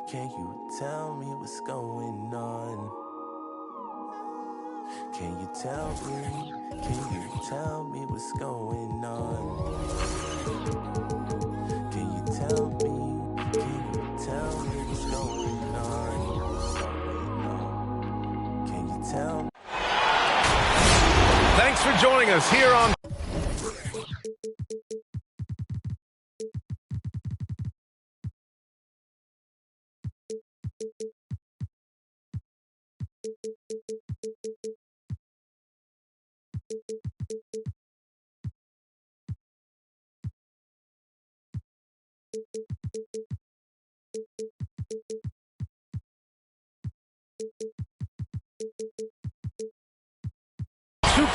Can you tell me what's going on? Can you tell me? Can you tell me what's going on? Can you tell me? Can you tell me what's going on? Can you tell me? Thanks for joining us here on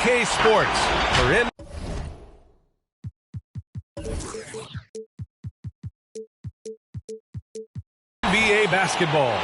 K Sports. We're in NBA basketball.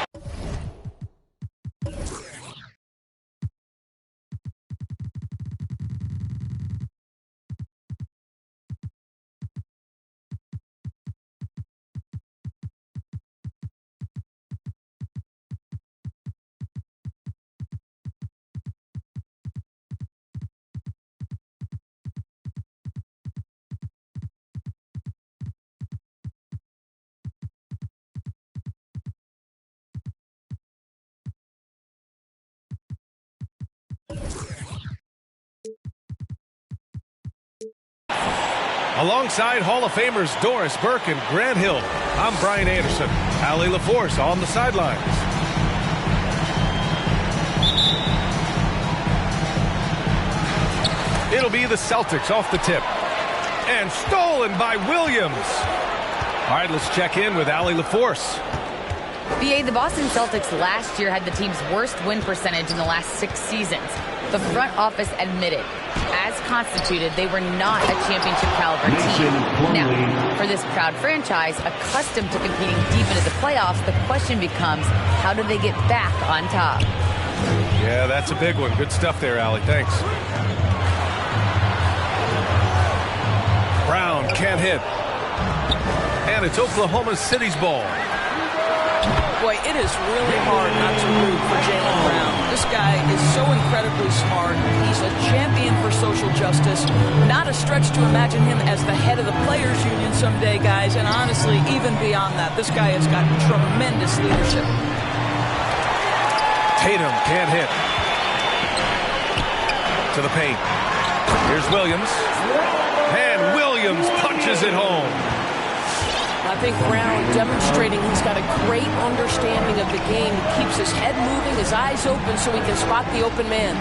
Alongside Hall of Famers Doris Burke and Grant Hill, I'm Brian Anderson. Allie LaForce on the sidelines. It'll be the Celtics off the tip. And stolen by Williams. All right, let's check in with Allie LaForce. BA, the Boston Celtics last year had the team's worst win percentage in the last 6 seasons. The front office admitted, as constituted, they were not a championship caliber team. Now, for this proud franchise, accustomed to competing deep into the playoffs, the question becomes, how do they get back on top? Yeah, that's a big one. Good stuff there, Allie. Thanks. Brown can't hit. And it's Oklahoma City's ball. Boy, it is really hard not to root for Jaylen Brown. This guy is so incredibly smart. He's a champion for social justice. Not a stretch to imagine him as the head of the Players Union someday, guys. And honestly, even beyond that, this guy has got tremendous leadership. Tatum can't hit. To the paint. Here's Williams. And Williams punches it home. I think Brown demonstrating he's got a great understanding of the game. He keeps his head moving, his eyes open so he can spot the open man.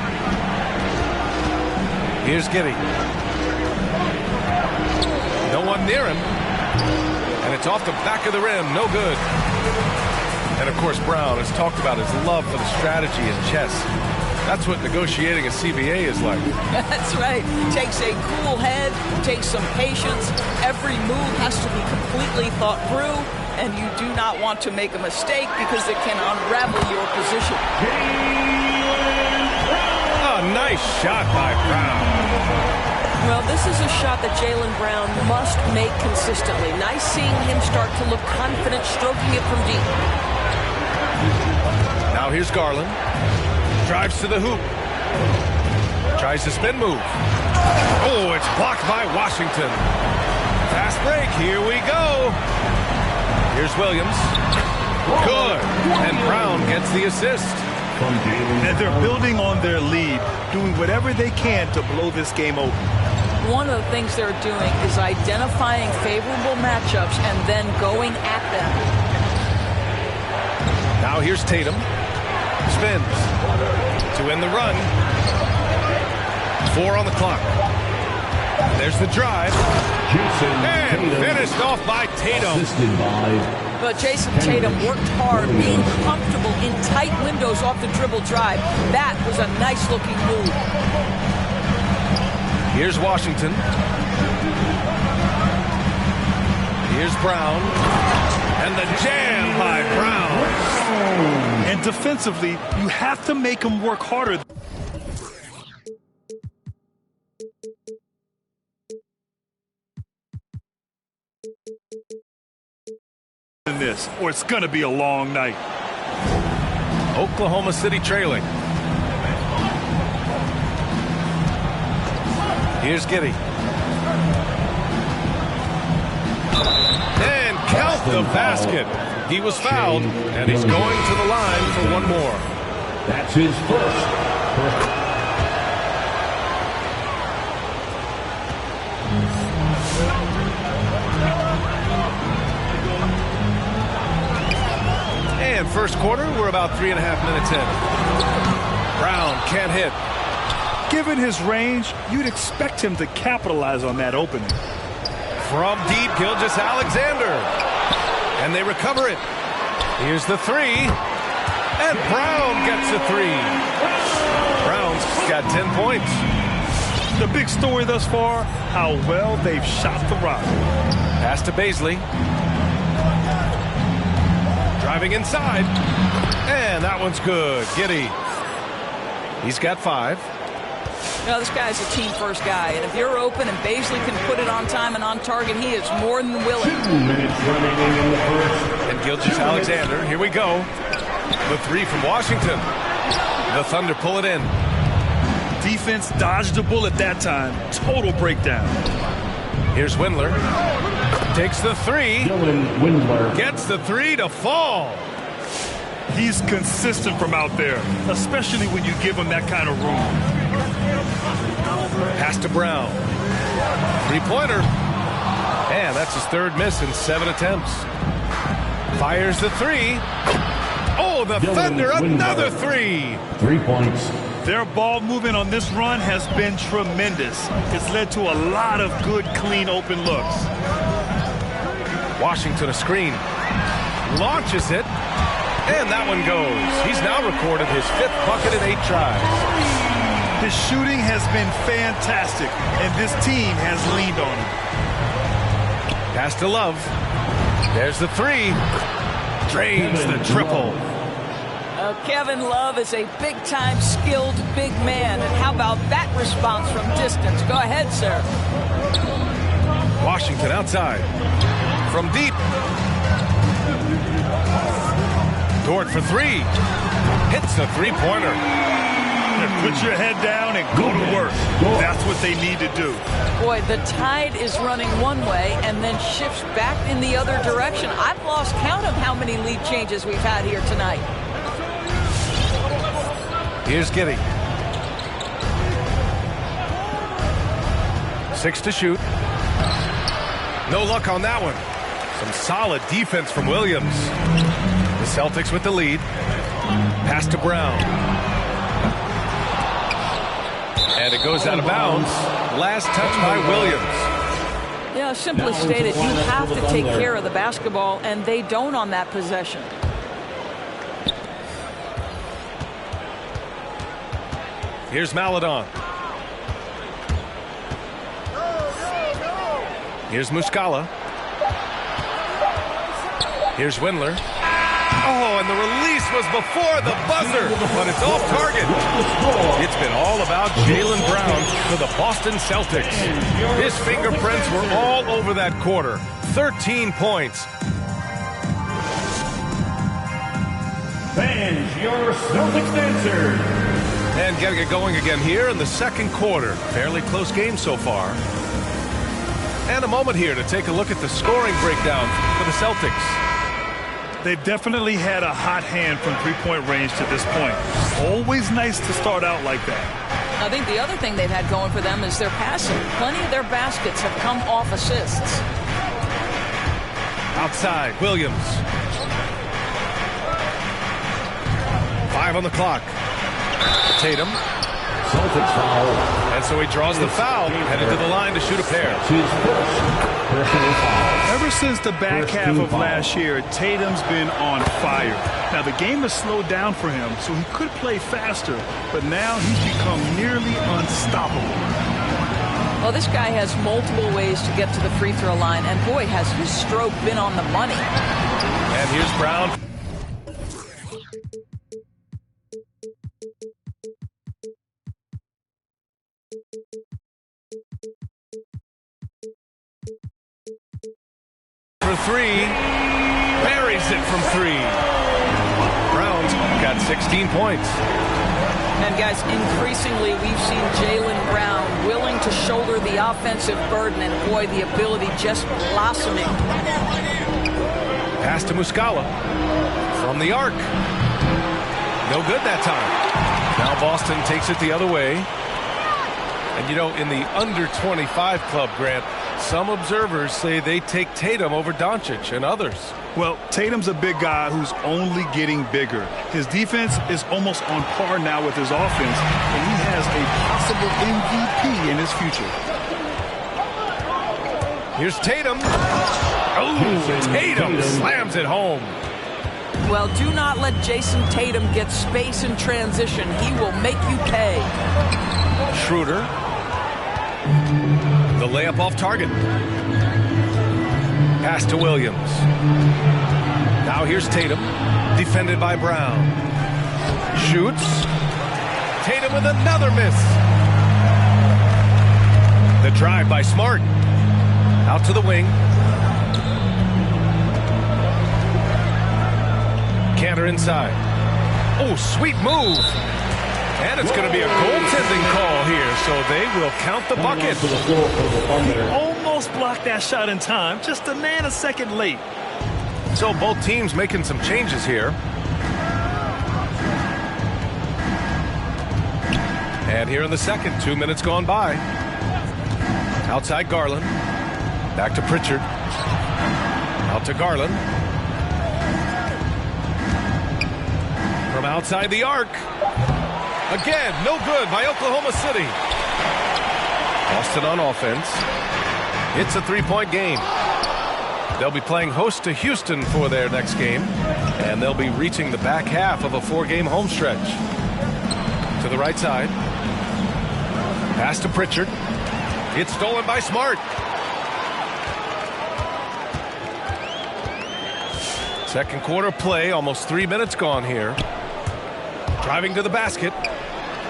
Here's Giddey. No one near him. And it's off the back of the rim. No good. And, of course, Brown has talked about his love for the strategy in chess. That's what negotiating a CBA is like. That's right. Takes a cool head, takes some patience. Every move has to be completely thought through, and you do not want to make a mistake because it can unravel your position. A nice shot by Brown. Well, this is a shot that Jaylen Brown must make consistently. Nice seeing him start to look confident, stroking it from deep. Now here's Garland. Drives to the hoop. Tries to spin move. Oh, it's blocked by Washington. Fast break. Here we go. Here's Williams. Good. And Brown gets the assist. And they're building on their lead, doing whatever they can to blow this game open. One of the things they're doing is identifying favorable matchups and then going at them. Now here's Tatum. Spins to end the run. 4 on the clock. There's the drive. And finished off by Tatum. But Jason Tatum worked hard, being comfortable in tight windows off the dribble drive. That was a nice-looking move. Here's Washington. Here's Brown. And the jam by Brown. And defensively, you have to make them work harder. in this, or it's going to be a long night. Oklahoma City trailing. Here's Giddey. And count the basket. He was fouled, and he's going to the line for one more. That's his first. And first quarter, we're about 3.5 minutes in. Brown can't hit. Given his range, you'd expect him to capitalize on that opening. From deep, Gilgeous-Alexander. And they recover it. Here's the three. And Brown gets the three. Brown's got 10 points. The big story thus far, how well they've shot the rock. Pass to Baisley. Driving inside. And that one's good. Giddey. He's got 5. You know, this guy's a team-first guy, and if you're open and Baisley can put it on time and on target, he is more than willing. 2 minutes remaining in the first. And Gilgeous-Alexander, here we go. The three from Washington. The Thunder pull it in. Defense dodged a bullet that time. Total breakdown. Here's Windler. Takes the three. Dylan Windler. Gets the three to fall. He's consistent from out there, especially when you give him that kind of room. Pass to Brown. Three-pointer. And that's his third miss in 7 attempts. Fires the three. Oh, the Thunder, another three. 3 points. Their ball movement on this run has been tremendous. It's led to a lot of good, clean, open looks. Washington a screen. Launches it. And that one goes. He's now recorded his 5th bucket in 8 tries. His shooting has been fantastic, and this team has leaned on him. Pass to Love. There's the three. Drains the triple. Kevin Love is a big-time skilled big man, and how about that response from distance? Go ahead, sir. Washington outside. From deep. Dort for three. Hits the three-pointer. Put your head down and go to work. That's what they need to do. Boy, the tide is running one way and then shifts back in the other direction. I've lost count of how many lead changes we've had here tonight. Here's Giddey. 6 to shoot. No luck on that one. Some solid defense from Williams. The Celtics with the lead. Pass to Brown. And it goes out of bounds. Last touch by Williams. Yeah, simply stated, you have to take care of the basketball, and they don't on that possession. Here's Maledon. Here's Muscala. Here's Windler. Oh, and the release was before the buzzer, but it's off target. It's been all about Jaylen Brown for the Boston Celtics. His fingerprints were all over that quarter. 13 points. Fans, your Celtics answer. And gotta get going again here in the second quarter. Fairly close game so far. And a moment here to take a look at the scoring breakdown for the Celtics. They've definitely had a hot hand from three-point range to this point. Always nice to start out like that. I think the other thing they've had going for them is their passing. Plenty of their baskets have come off assists. Outside, Williams. 5 on the clock. Tatum. Celtics foul. And so he draws the foul, headed to the line to shoot a pair. His first personal foul. Ever since the back half of last year, Tatum's been on fire. Now, the game has slowed down for him, so he could play faster, but now he's become nearly unstoppable. Well, this guy has multiple ways to get to the free throw line, and boy, has his stroke been on the money. And here's Brown. For three, nails it from 3. Brown's got 16 points. And guys, increasingly we've seen Jaylen Brown willing to shoulder the offensive burden, and boy, the ability just blossoming. Pass to Muscala from the arc. No good that time. Now Boston takes it the other way. And you know, in the under 25 club, Grant, some observers say they take Tatum over Doncic and others. Well, Tatum's a big guy who's only getting bigger. His defense is almost on par now with his offense, and he has a possible MVP in his future. Here's Tatum. Oh, Tatum slams it home. Well, do not let Jason Tatum get space in transition. He will make you pay. Schroeder. The layup off target. Pass to Williams. Now here's Tatum. Defended by Brown. Shoots. Tatum with another miss. The drive by Smart. Out to the wing. Cantor inside. Oh, sweet move. And it's going to be a goaltending call here, so they will count the bucket. Almost blocked that shot in time, just a nanosecond late. So both teams making some changes here. And here in the second, 2 minutes gone by. Outside Garland. Back to Pritchard. Out to Garland. From outside the arc. Again, no good by Oklahoma City. Boston on offense. It's a three-point game. They'll be playing host to Houston for their next game, and they'll be reaching the back half of a 4-game home stretch. To the right side. Pass to Pritchard. It's stolen by Smart. Second quarter play, almost 3 minutes gone here. Driving to the basket.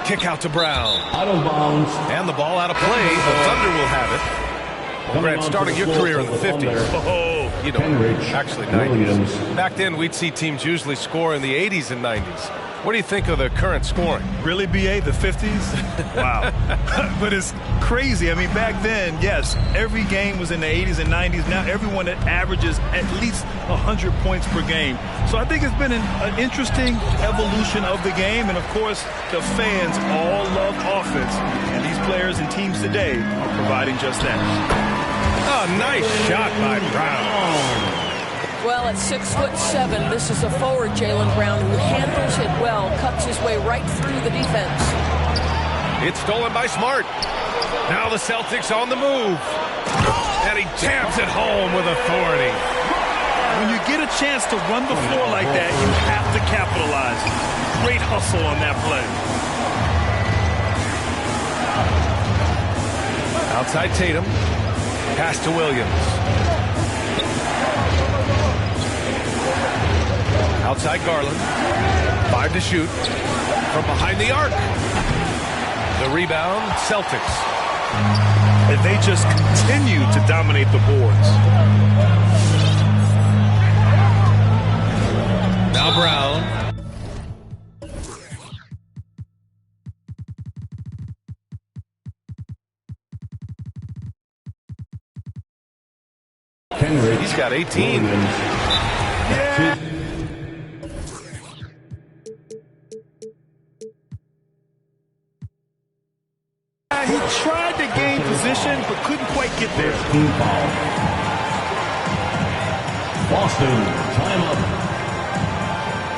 Kick out to Brown. Out of bounds. And the ball out of play. The Thunder will have it. Well, Grant, starting your career in the 50s. You know, actually 90s. Back then, we'd see teams usually score in the 80s and 90s. What do you think of the current scoring? Really, BA, the 50s? Wow. But it's crazy. I mean, back then, yes, every game was in the 80s and 90s. Now everyone averages at least 100 points per game. So I think it's been an interesting evolution of the game. And, of course, the fans all love offense. And these players and teams today are providing just that. Oh, nice shot by Brown. Well, at 6'7", this is a forward, Jaylen Brown, who handles it well, cuts his way right through the defense. It's stolen by Smart. Now the Celtics on the move. And he jams it home with authority. When you get a chance to run the floor like that, you have to capitalize. Great hustle on that play. Outside Tatum. Pass to Williams. Outside Garland. 5 to shoot. From behind the arc. The rebound, Celtics. And they just continue to dominate the boards. Now Brown. He's got 18. Yeah. He tried to gain position, but couldn't quite get there. Team foul. Boston, time up.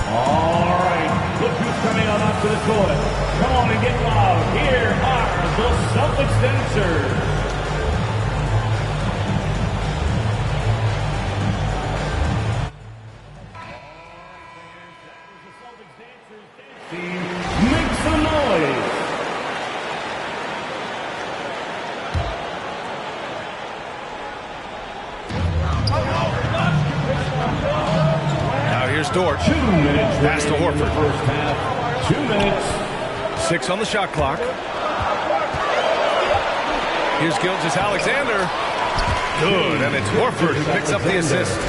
All right, look who's coming on up to the court. Come on and get loud. Here are the Celtics dancers. Make some noise. Now here's Dort. 2 minutes. Pass to Horford. First half. 2 minutes. 6 on the shot clock. Here's Gilgeous-Alexander. Good, and it's Horford who picks up the assist.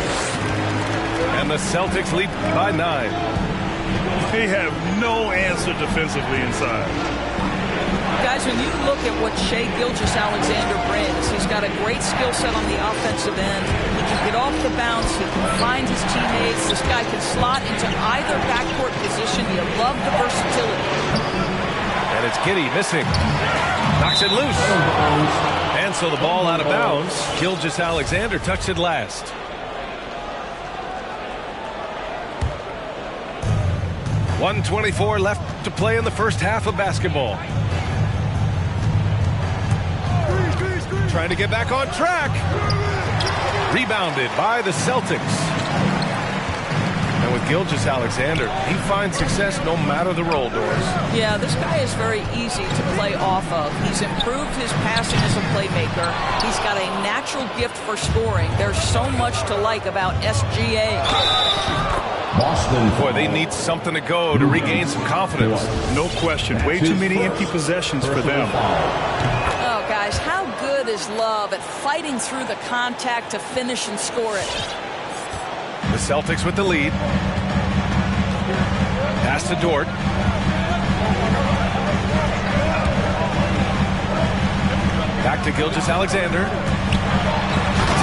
And the Celtics lead by 9. They have no answer defensively inside. Guys, when you look at what Shai Gilgeous-Alexander brings, he's got a great skill set on the offensive end. He can get off the bounce. He can find his teammates. This guy can slot into either backcourt position. You love the versatility. And it's Giddey missing. Knocks it loose. And so the ball out of bounds. Gilgeous-Alexander touched it last. .124 left to play in the first half of basketball. Trying to get back on track. Rebounded by the Celtics. And with Gilgeous-Alexander, he finds success no matter the role, Doris. Yeah, this guy is very easy to play off of. He's improved his passing as a playmaker. He's got a natural gift for scoring. There's so much to like about SGA. Boston. Boy, they need something to go to regain some confidence. No question. Way too many empty possessions for them. Oh, guys, how good is Love at fighting through the contact to finish and score it? The Celtics with the lead. Pass to Dort. Back to Gilgeous-Alexander.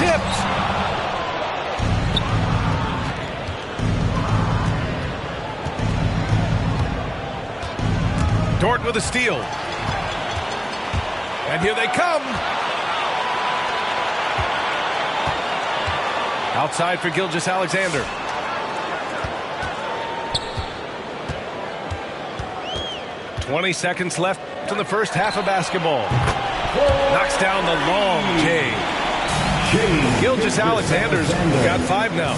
Tipped. Dort with a steal. And here they come. Outside for Gilgeous-Alexander. .20 seconds left in the first half of basketball. Knocks down the long J. Gilgeous-Alexander's got 5 now.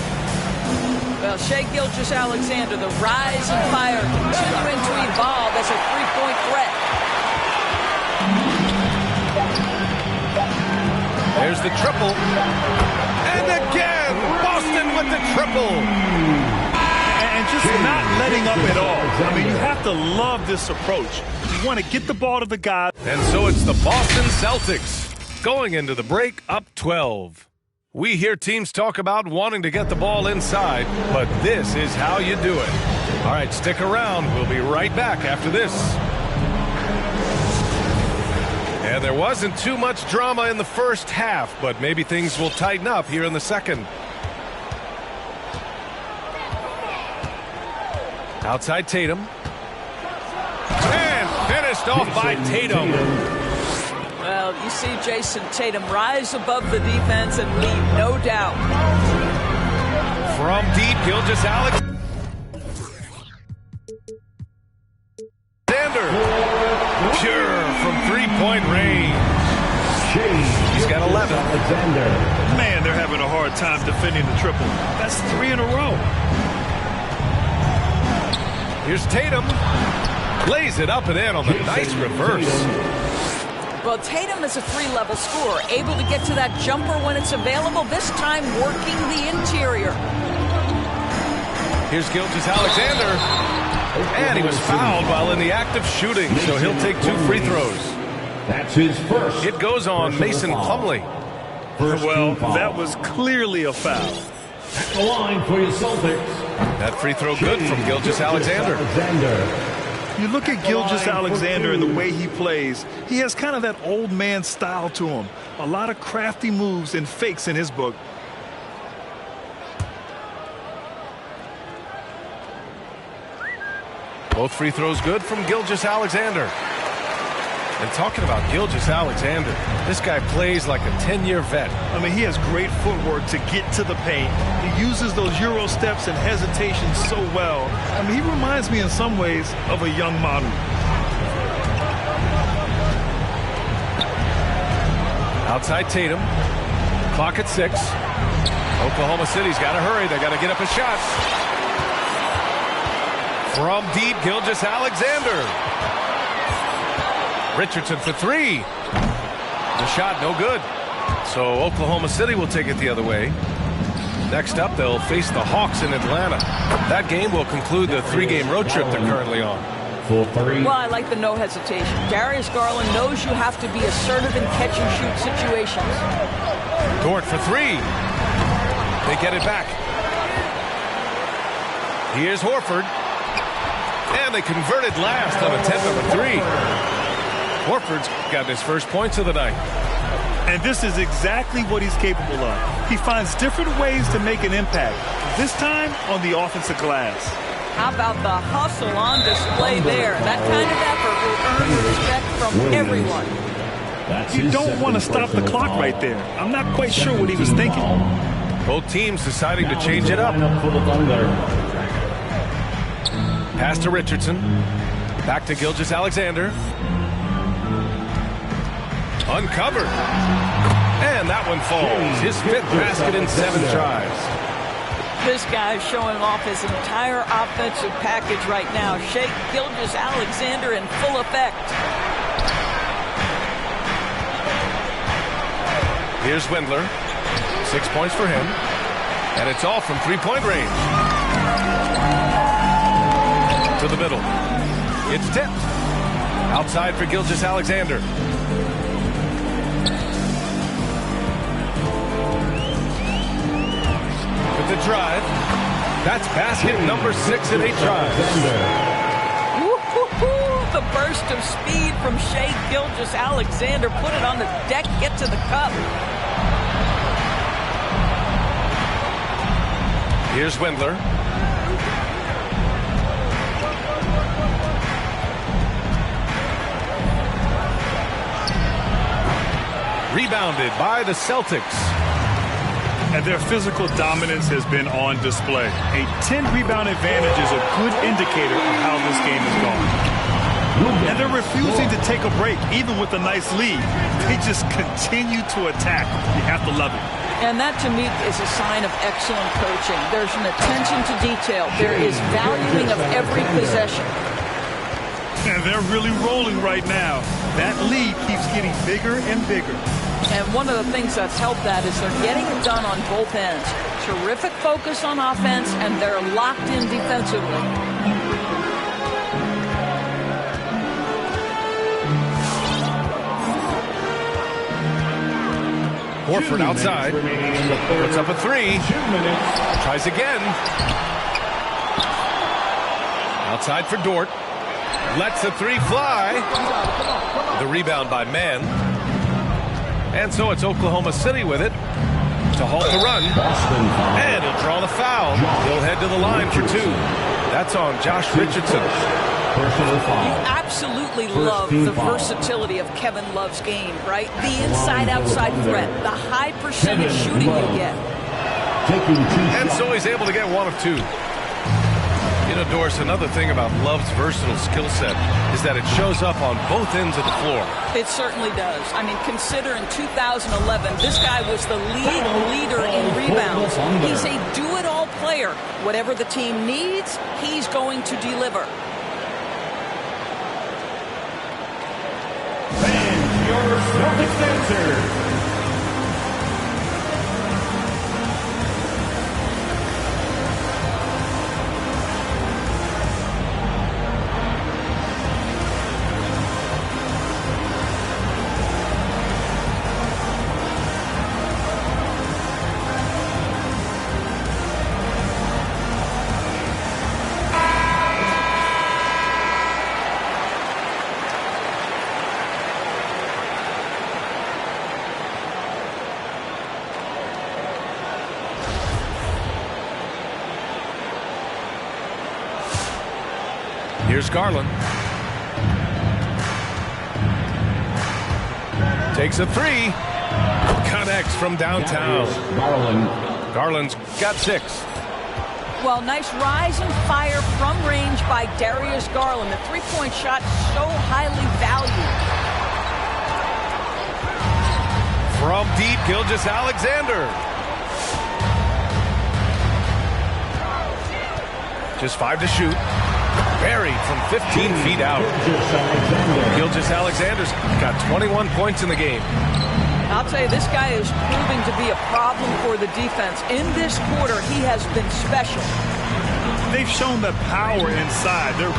Well, Shai Gilgeous-Alexander, the rise and fire, continuing to evolve as a three-point threat. There's the triple. And again, Boston with the triple. And just not letting up at all. I mean, you have to love this approach. You want to get the ball to the guy. And so it's the Boston Celtics going into the break up 12. We hear teams talk about wanting to get the ball inside, but this is how you do it. All right, stick around. We'll be right back after this. And there wasn't too much drama in the first half, but maybe things will tighten up here in the second. Outside Tatum. And finished off by Tatum. Well, you see Jason Tatum rise above the defense and leave no doubt. From deep, Gilgeous-Alexander. Pure from three-point range. He's got 11. Man, they're having a hard time defending the triple. That's 3 in a row. Here's Tatum. Lays it up and in on the nice reverse. Well, Tatum is a 3-level scorer, able to get to that jumper when it's available, this time working the interior. Here's Gilgeous-Alexander. And he was fouled while in the act of shooting, so he'll take 2 free throws. That's his first. It goes on Mason Plumlee. Well, that was clearly a foul. At the line for your Celtics. That free throw good from Gilgeous-Alexander. You look at Gilgeous-Alexander and the way he plays, he has kind of that old man style to him. A lot of crafty moves and fakes in his book. Both free throws good from Gilgeous-Alexander. And talking about Gilgeous-Alexander, this guy plays like a 10-year vet. I mean, he has great footwork to get to the paint. He uses those Euro steps and hesitations so well. I mean, he reminds me in some ways of a young model. Outside Tatum. Clock at 6. Oklahoma City's got to hurry. They got to get up a shot. From deep, Gilgeous-Alexander. Richardson for 3. The shot no good. So Oklahoma City will take it the other way. Next up, they'll face the Hawks in Atlanta. That game will conclude the 3-game road trip they're currently on. Well, I like the no hesitation. Darius Garland knows you have to be assertive in catch-and-shoot situations. Dort for 3. They get it back. Here's Horford. And they converted last on attempt number 3. Horford's got his first points of the night. And this is exactly what he's capable of. He finds different ways to make an impact. This time on the offensive glass. How about the hustle on display there? That kind of effort will earn respect from everyone. You don't want to stop the clock right there. I'm not quite sure what he was thinking. Both teams deciding to change it up. Pass to Richardson. Back to Gilgeous-Alexander. Uncovered. And that one falls. His 5th basket in 7 tries. This guy's showing off his entire offensive package right now. Shea Gilgeous-Alexander in full effect. Here's Windler. 6 points for him. And it's all from 3-point range. To the middle. It's tipped. Outside for Gilgeous-Alexander. With the drive. That's basket number 6 in 8 tries. The burst of speed from Shea Gilgeous-Alexander. Put it on the deck, get to the cup. Here's Windler. Rebounded by the Celtics. And their physical dominance has been on display. A 10-rebound advantage is a good indicator of how this game is going. And they're refusing to take a break, even with a nice lead. They just continue to attack. You have to love it. And that, to me, is a sign of excellent coaching. There's an attention to detail. There is valuing of every possession. And they're really rolling right now. That lead keeps getting bigger and bigger. And one of the things that's helped that is they're getting it done on both ends. Terrific focus on offense, and they're locked in defensively. Horford outside. Puts up a 3. Tries again. Outside for Dort. Lets the 3 fly. The rebound by Mann. And so it's Oklahoma City with it to halt the run. And he'll draw the foul. He'll head to the line for 2. That's on Josh Richardson. You absolutely love the versatility of Kevin Love's game, right? The inside-outside threat, the high percentage shooting you get. And so he's able to get 1 of 2. You know, Doris, another thing about Love's versatile skill set is that it shows up on both ends of the floor. It certainly does. I mean, consider in 2011, this guy was the leader in rebounds. He's a do-it-all player. Whatever the team needs, he's going to deliver. And your Celtics answer. Here's Garland. Takes a 3. Connects from downtown. Garland's got 6. Well, nice rise and fire from range by Darius Garland. The three-point shot so highly valued. From deep, Gilgeous-Alexander. Just 5 to shoot. Buried from 15 feet out. Gilgeous-Alexander's got 21 points in the game. I'll tell you, this guy is proving to be a problem for the defense. In this quarter, he has been special. They've shown the power inside. They're